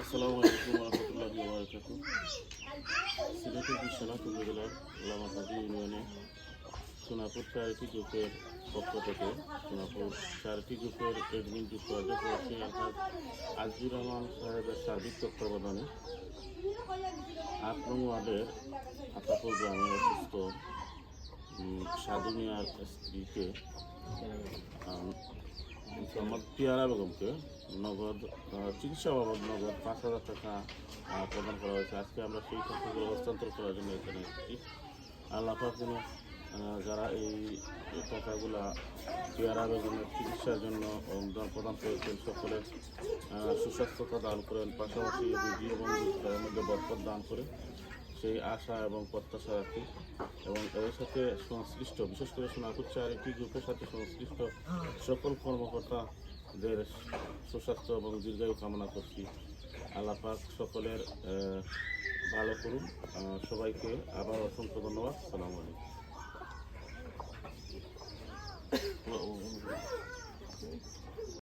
আসসালামু আলাইকুম রহমতুল্লাহি ওয়া বারাকাতুহু। সিলেটের বিশ্বনাথ উপজেলার লামাকান্দি ইউনিয়নে সোনাপুর চ্যারিটি গ্রুপের পক্ষ থেকে সোনাপুর চ্যারিটি গ্রুপের এডমিন যুক্তরাজ্য প্রবাসী আলহাজ আজিজুর রহমান সাহেবের সার্বিক তত্ত্বাবধানে 8 নং ওয়ার্ডের আতাপুর গ্রামে অসুস্থ সাধু মিয়ার স্ত্রীকে মোহাম্মদ পিয়ারা বেগমকে নগদ চিকিৎসা বাবদ নগদ 5,000 টাকা প্রদান করা হয়েছে। আজকে আমরা সেই টাকাগুলো হস্তান্তর করার জন্য এখানে এসেছি। আল্লাহ পাক যেন যারা এই টাকাগুলা পিয়ারা বেগমের চিকিৎসার জন্য অনুদান প্রদান করেছেন সকলের সুস্বাস্থ্যতা দান করেন, পাশাপাশি রুজি এবং তার মধ্যে বরকত দান করে সেই আশা এবং প্রত্যাশা রাখি এবং এর সাথে সংশ্লিষ্ট বিশেষ করে সোনাপুর চ্যারিটি গ্রুপের সাথে সংশ্লিষ্ট সকল কর্মকর্তাদের সুস্বাস্থ্য এবং দীর্ঘায়ু কামনা করছি। আল্লাহ পাক সকলের ভালো করুন। সবাইকে আবার অসংখ্য ধন্যবাদ। আসসালামু আলাইকুম।